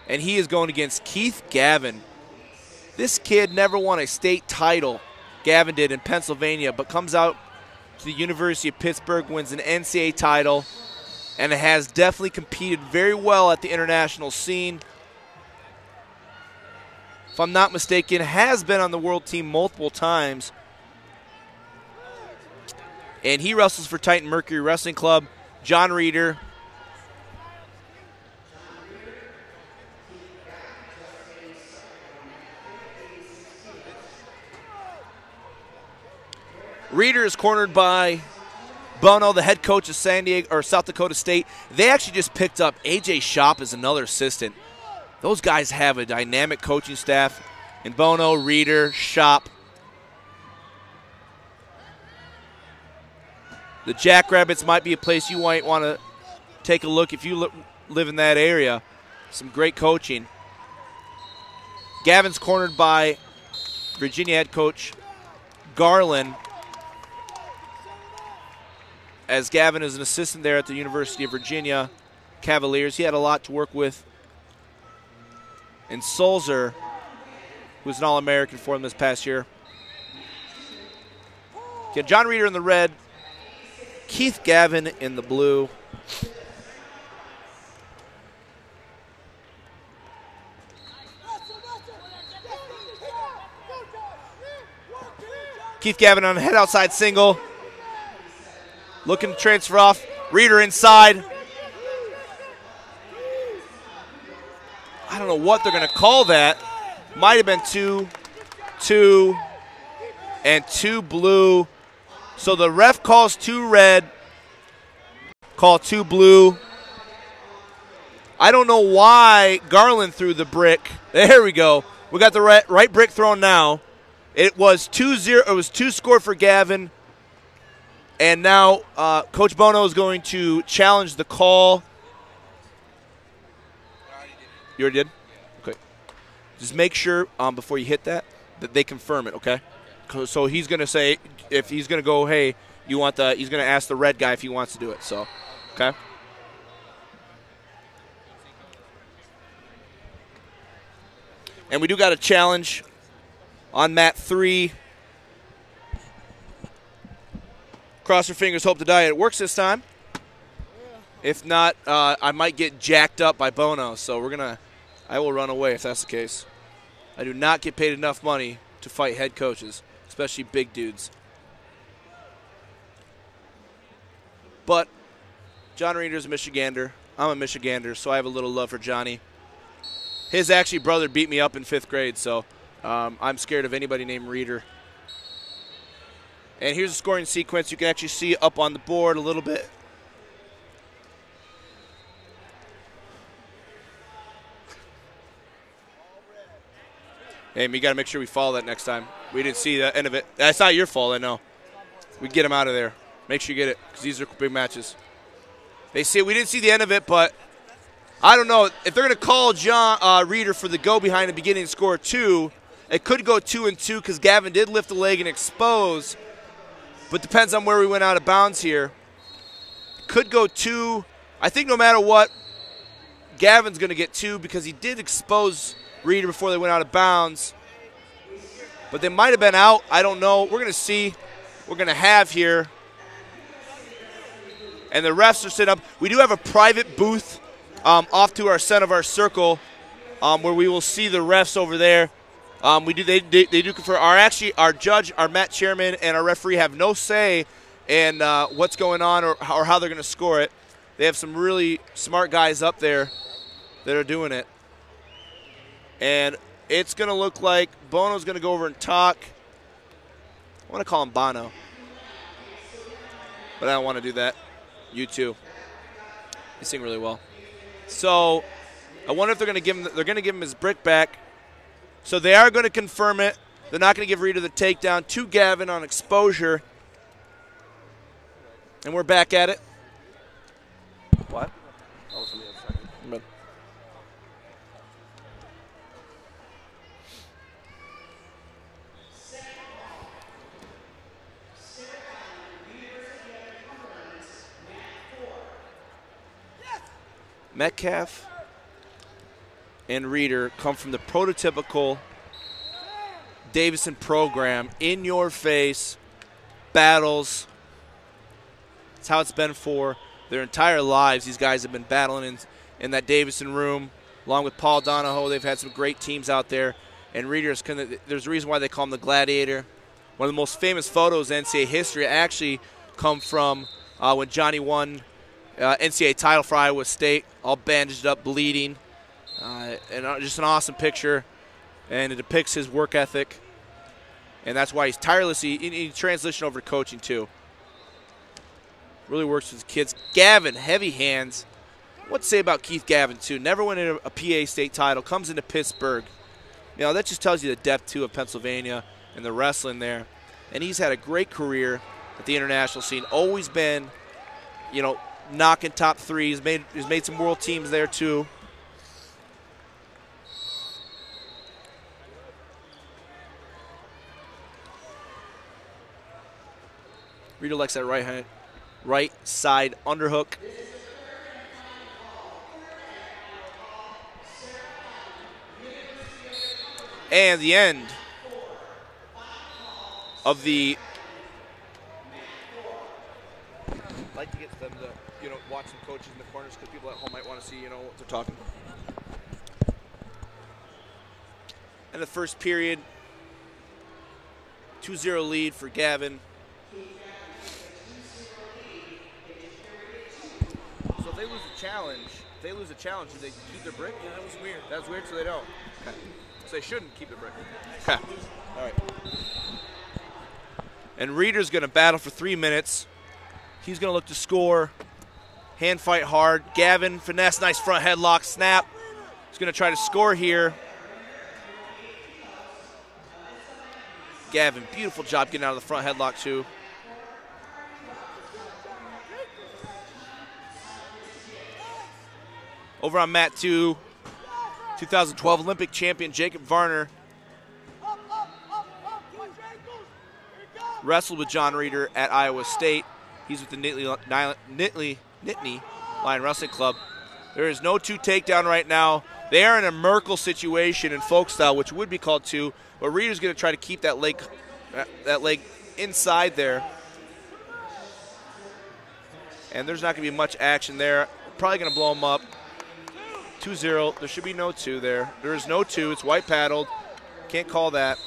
And he is going against Keith Gavin. This kid never won a state title. Gavin did in Pennsylvania, but comes out to the University of Pittsburgh, wins an NCAA title, and has definitely competed very well at the international scene. If I'm not mistaken, has been on the world team multiple times. And he wrestles for Titan Mercury Wrestling Club. John Reeder. Reeder is cornered by Bono, the head coach of South Dakota State. They actually just picked up AJ Shop as another assistant. Those guys have a dynamic coaching staff. And Bono, Reeder, Shop. The Jackrabbits might be a place you might want to take a look if you live in that area. Some great coaching. Gavin's cornered by Virginia head coach Garland, as Gavin is an assistant there at the University of Virginia Cavaliers. He had a lot to work with. And Sulzer, who's an All-American for him this past year. Okay, John Reeder in the red, Keith Gavin in the blue. Keith Gavin on a head outside single. Looking to transfer off. Reeder inside. I don't know what they're going to call that. Might have been 2 and 2 blue. So the ref calls 2 red. Call 2 blue. I don't know why Garland threw the brick. There we go. We got the right brick thrown now. It was 2-0. It was 2 score for Gavin. And now Coach Bono is going to challenge the call. You already did? Okay. Just make sure before you hit that they confirm it, okay? So he's going to say, if he's going to go, hey, you want he's going to ask the red guy if he wants to do it. So, okay? And we do got a challenge on mat 3. Cross your fingers, hope to die it works this time. If not, I might get jacked up by Bono, so I will run away if that's the case. I do not get paid enough money to fight head coaches, especially big dudes. But John Reeder's a Michigander. I'm a Michigander, so I have a little love for Johnny. His actually brother beat me up in 5th grade, so I'm scared of anybody named Reeder. And here's the scoring sequence. You can actually see up on the board a little bit. Hey, we got to make sure we follow that next time. We didn't see the end of it. That's not your fault, I know. We get him out of there. Make sure you get it, because these are big matches. They say we didn't see the end of it, but I don't know. If they're going to call John Reeder for the go behind the beginning and score 2, it could go 2 and 2 because Gavin did lift the leg and expose. But depends on where we went out of bounds here. Could go 2. I think no matter what, Gavin's going to get 2 because he did expose Reeder before they went out of bounds. But they might have been out. I don't know. We're going to see what we're going to have here. And the refs are set up. We do have a private booth off to our center of our circle where we will see the refs over there. They do confer. Our judge, our mat chairman, and our referee have no say in what's going on or how they're going to score it. They have some really smart guys up there that are doing it. And it's going to look like Bono's going to go over and talk. I want to call him Bono, but I don't want to do that. You too. You sing really well. So I wonder if they're going to give him. They're going to give him his brick back. So they are going to confirm it. They're not going to give Reeder the takedown to Gavin on exposure. And we're back at it. What? Oh, somebody else. Metcalf and Reeder come from the prototypical Davison program, in your face, battles. That's how it's been for their entire lives. These guys have been battling in that Davison room, along with Paul Donahoe. They've had some great teams out there. And Reeder's there's a reason why they call him the Gladiator. One of the most famous photos in NCAA history actually come from when Johnny won NCAA title for Iowa State, all bandaged up, bleeding. And just an awesome picture. And it depicts his work ethic. And that's why he's tirelessly in transition over to coaching too. Really works with his kids. Gavin, heavy hands. What to say about Keith Gavin too? Never won a PA state title. Comes into Pittsburgh. You know, that just tells you the depth too of Pennsylvania and the wrestling there. And he's had a great career at the international scene. Always been, you know, knocking top three. He's made some world teams there too. Reeder likes that right side underhook. And the end of the. I'd like to get them to, you know, watch some coaches in the corners because people at home might want to see, you know, what they're talking. And the first period, 2-0 lead for Gavin. So if they lose a challenge, do they keep their brick? Yeah, that was weird. That's weird, so they don't. Okay. So they shouldn't keep the brick. Okay. All right. And Reeder's going to battle for 3 minutes. He's going to look to score. Hand fight hard. Gavin, finesse, nice front headlock, snap. He's going to try to score here. Gavin, beautiful job getting out of the front headlock too. Over on mat 2, 2012 Olympic champion Jacob Varner wrestled with John Reeder at Iowa State. He's with the Nittany Lion Wrestling Club. There is no 2 takedown right now. They are in a Merkel situation in folk style, which would be called 2, but Reeder's going to try to keep that leg inside there. And there's not going to be much action there. Probably going to blow him up. 2-0. There should be no 2 there. There is no 2. It's white paddled. Can't call that.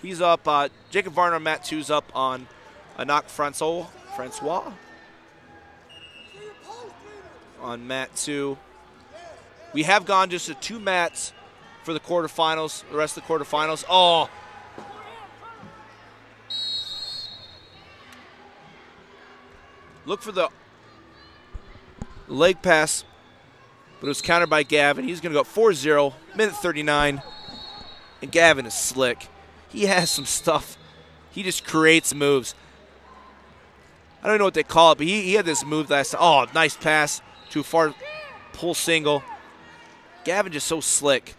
He's up. Jacob Varner on mat 2's up on Anak Francois on mat 2. We have gone just to 2 mats for the quarterfinals, the rest of the quarterfinals. Oh! Look for the leg pass, but it was countered by Gavin. He's going to go 4-0, minute 39. And Gavin is slick. He has some stuff. He just creates moves. I don't know what they call it, but he had this move last time. Oh, nice pass to a far pull single. Gavin just so slick.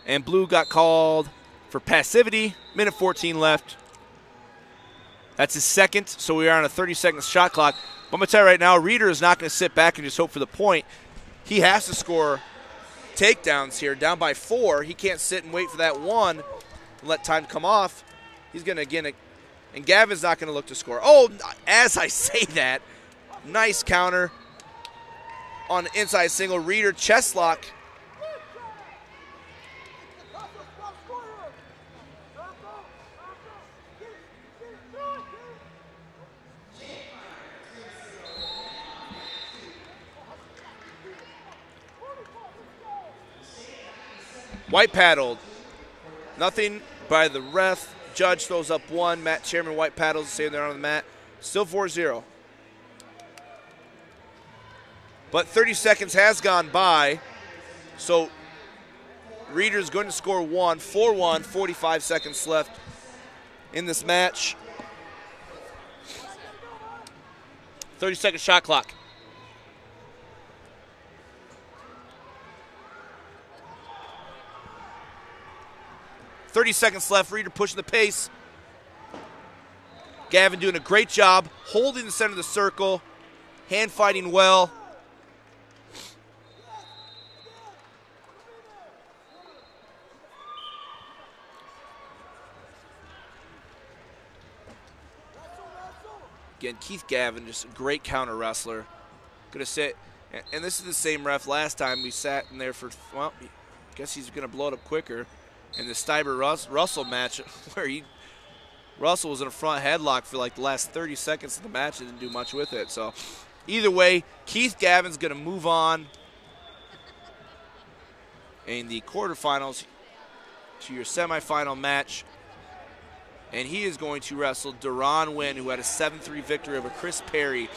And blue got called for passivity. Minute 14 left. That's his second, so we are on a 30-second shot clock. But I'm going to tell you right now, Reeder is not going to sit back and just hope for the point. He has to score takedowns here. Down by 4. He can't sit and wait for that 1 and let time come off. He's going to again, and Gavin's not going to look to score. Oh, as I say that, nice counter on the inside single. Reeder chest lock. White paddled. Nothing by the ref. Judge throws up 1. Mat chairman white paddles, saying they're on the mat. Still 4-0. But 30 seconds has gone by. So Reeder's going to score 1. 4-1, 45 seconds left in this match. 30-second shot clock. 30 seconds left. Reader pushing the pace. Gavin doing a great job holding the center of the circle, hand fighting well. Again, Keith Gavin, just a great counter wrestler. Gonna sit, and this is the same ref last time we sat in there for, well, I guess he's gonna blow it up quicker. In the Steiber-Russell match, where Russell was in a front headlock for like the last 30 seconds of the match and didn't do much with it. So either way, Keith Gavin's gonna move on in the quarterfinals to your semifinal match. And he is going to wrestle Duran Wynn, who had a 7-3 victory over Chris Perry